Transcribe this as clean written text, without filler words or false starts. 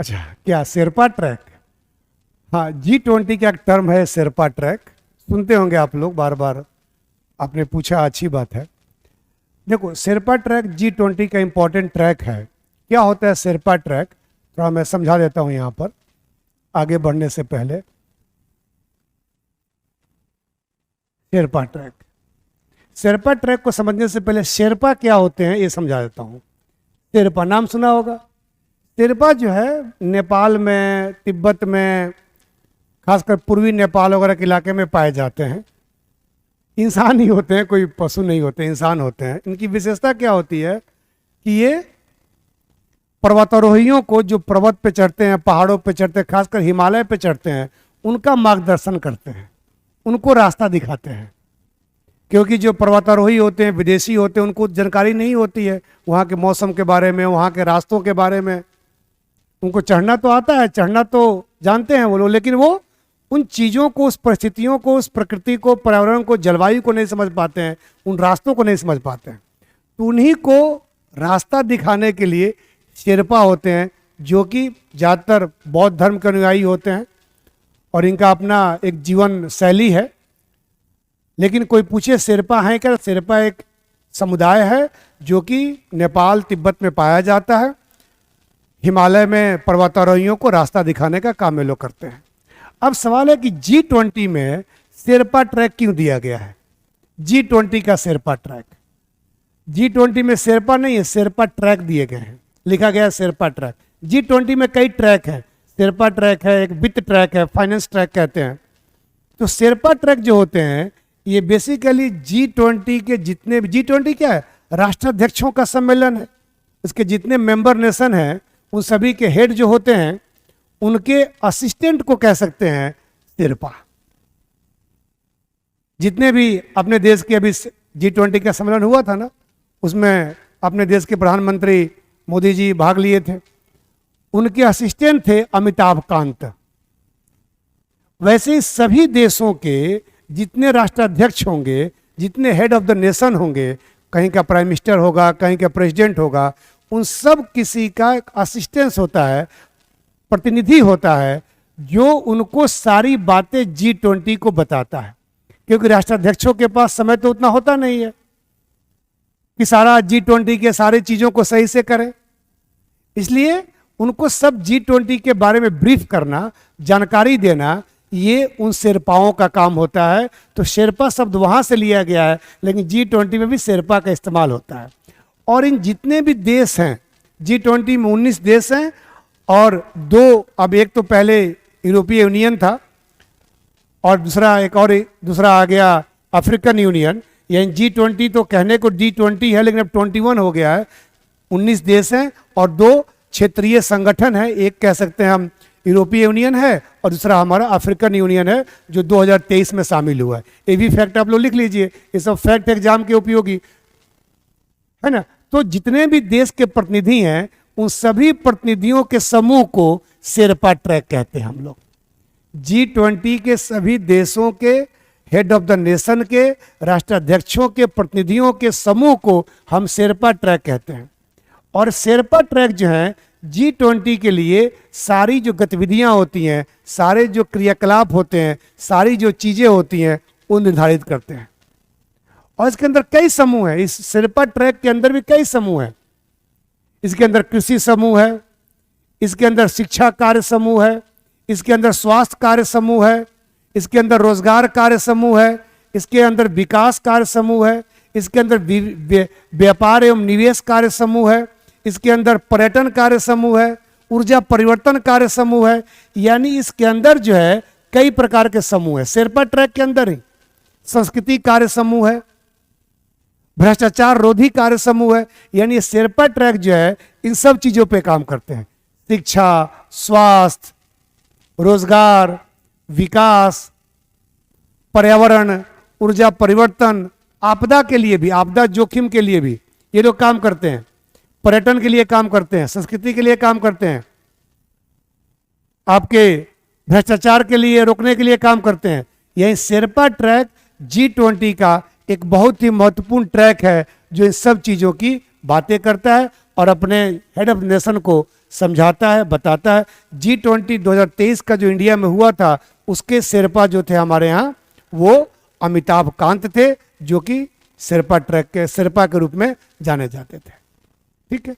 अच्छा, क्या शेरपा ट्रैक? हाँ, G20 का एक टर्म है शेरपा ट्रैक, सुनते होंगे आप लोग बार बार। आपने पूछा, अच्छी बात है। देखो, शेरपा ट्रैक G20 का इंपॉर्टेंट ट्रैक है। क्या होता है शेरपा ट्रैक, थोड़ा मैं समझा देता हूँ यहाँ पर आगे बढ़ने से पहले। शेरपा ट्रैक, शेरपा ट्रैक को समझने से पहले शेरपा क्या होते हैं ये समझा देता हूँ। शेरपा नाम सुना होगा। शेरपा जो है नेपाल में, तिब्बत में, खासकर पूर्वी नेपाल वगैरह के इलाके में पाए जाते हैं। इंसान ही होते हैं, कोई पशु नहीं होते, इंसान होते हैं। इनकी विशेषता क्या होती है कि ये पर्वतारोहियों को जो पर्वत पे चढ़ते हैं, पहाड़ों पे चढ़ते हैं, खासकर हिमालय पे चढ़ते हैं, उनका मार्गदर्शन करते हैं, उनको रास्ता दिखाते हैं। क्योंकि जो पर्वतारोही होते हैं, विदेशी होते हैं, उनको जानकारी नहीं होती है वहाँ के मौसम के बारे में, वहाँ के रास्तों के बारे में। उनको चढ़ना तो आता है, चढ़ना तो जानते हैं वो लोग, लेकिन वो उन चीज़ों को, उस परिस्थितियों को, उस प्रकृति को, पर्यावरण को, जलवायु को नहीं समझ पाते हैं, उन रास्तों को नहीं समझ पाते हैं। तो उन्हीं को रास्ता दिखाने के लिए शेरपा होते हैं, जो कि ज़्यादातर बौद्ध धर्म के अनुयायी होते हैं और इनका अपना एक जीवन शैली है। लेकिन कोई पूछे शेरपा है क्या? शेरपा एक समुदाय है जो कि नेपाल, तिब्बत में पाया जाता है। हिमालय में पर्वतारोहियों को रास्ता दिखाने का काम ये लोग करते हैं। अब सवाल है कि G20 में शेरपा ट्रैक क्यों दिया गया है? G20 का शेरपा ट्रैक, G20 में शेरपा नहीं है, शेरपा ट्रैक दिए गए हैं, लिखा गया है शेरपा ट्रैक। G20 में कई ट्रैक है, शेरपा ट्रैक है, एक वित्त ट्रैक है, फाइनेंस ट्रैक कहते हैं। तो शेरपा ट्रैक जो होते हैं ये बेसिकली G20 के जितने, G20 क्या है? राष्ट्राध्यक्षों का सम्मेलन है। इसके जितने मेंबर नेशन हैं उन सभी के हेड जो होते हैं, उनके असिस्टेंट को कह सकते हैं शेरपा। जितने भी अपने देश के अभी G20 का सम्मेलन हुआ था ना, उसमें अपने देश के प्रधानमंत्री मोदी जी भाग लिए थे। उनके असिस्टेंट थे अमिताभ कांत। वैसे ही सभी देशों के जितने राष्ट्राध्यक्ष होंगे, जितने हेड ऑफ द नेशन होंगे, कहीं का प्राइम मिनिस्टर होगा, कहीं का प्रेसिडेंट होगा, उन सब किसी का एक असिस्टेंस होता है, प्रतिनिधि होता है, जो उनको सारी बातें G20 को बताता है। क्योंकि राष्ट्राध्यक्षों के पास समय तो उतना होता नहीं है कि सारा G20 के सारी चीज़ों को सही से करें, इसलिए उनको सब G20 के बारे में ब्रीफ करना, जानकारी देना, ये उन शेरपाओं का काम होता है। तो शेरपा शब्द वहाँ से लिया गया है, लेकिन G20 में भी शेरपा का इस्तेमाल होता है। और इन जितने भी देश हैं, G20 में 19 देश हैं और दो, अब एक तो पहले यूरोपीय यूनियन था और दूसरा आ गया अफ्रीकन यूनियन। यानी G20 तो कहने को D20 है, लेकिन अब 21 हो गया है। 19 देश हैं और दो क्षेत्रीय संगठन है, एक कह सकते हैं हम यूरोपीय यूनियन है और दूसरा हमारा अफ्रीकन यूनियन है, जो 2023 में शामिल हुआ है। ये भी फैक्ट आप लोग लिख लीजिए, ये सब फैक्ट एग्जाम के उपयोगी है ना। तो जितने भी देश के प्रतिनिधि हैं, उन सभी प्रतिनिधियों के समूह को शेरपा ट्रैक कहते हैं हम लोग। G20 के सभी देशों के हेड ऑफ द नेशन के राष्ट्राध्यक्षों के प्रतिनिधियों के समूह को हम शेरपा ट्रैक कहते हैं। और शेरपा ट्रैक जो है G20 के लिए सारी जो गतिविधियां होती हैं, सारे जो क्रियाकलाप होते हैं, सारी जो चीज़ें होती हैं, वो निर्धारित करते हैं। और इसके अंदर कई समूह हैं। इस शेरपा ट्रैक के अंदर भी कई समूह हैं। इसके अंदर कृषि समूह है, इसके अंदर शिक्षा कार्य समूह है, इसके अंदर स्वास्थ्य कार्य समूह है, इसके अंदर रोजगार कार्य समूह है, इसके अंदर विकास कार्य समूह है, इसके अंदर व्यापार एवं निवेश कार्य समूह है, इसके अंदर पर्यटन कार्य समूह है, ऊर्जा परिवर्तन कार्य समूह है। यानी इसके अंदर जो है कई प्रकार के समूह है। शेरपा ट्रैक के अंदर ही संस्कृति कार्य समूह है, भ्रष्टाचार रोधी कार्य समूह है। यानी शेरपा ट्रैक जो है इन सब चीजों पे काम करते हैं। शिक्षा, स्वास्थ्य, रोजगार, विकास, पर्यावरण, ऊर्जा परिवर्तन, आपदा के लिए भी, आपदा जोखिम के लिए भी ये लोग काम करते हैं। पर्यटन के लिए काम करते हैं, संस्कृति के लिए काम करते हैं, आपके भ्रष्टाचार के लिए रोकने के लिए काम करते हैं। यही शेरपा ट्रैक G20 का एक बहुत ही महत्वपूर्ण ट्रैक है, जो इन सब चीज़ों की बातें करता है और अपने हेड ऑफ नेशन को समझाता है, बताता है। G20 2023 का जो इंडिया में हुआ था, उसके शेरपा जो थे हमारे यहाँ, वो अमिताभ कांत थे, जो कि शेरपा ट्रैक के शेरपा के रूप में जाने जाते थे। ठीक है।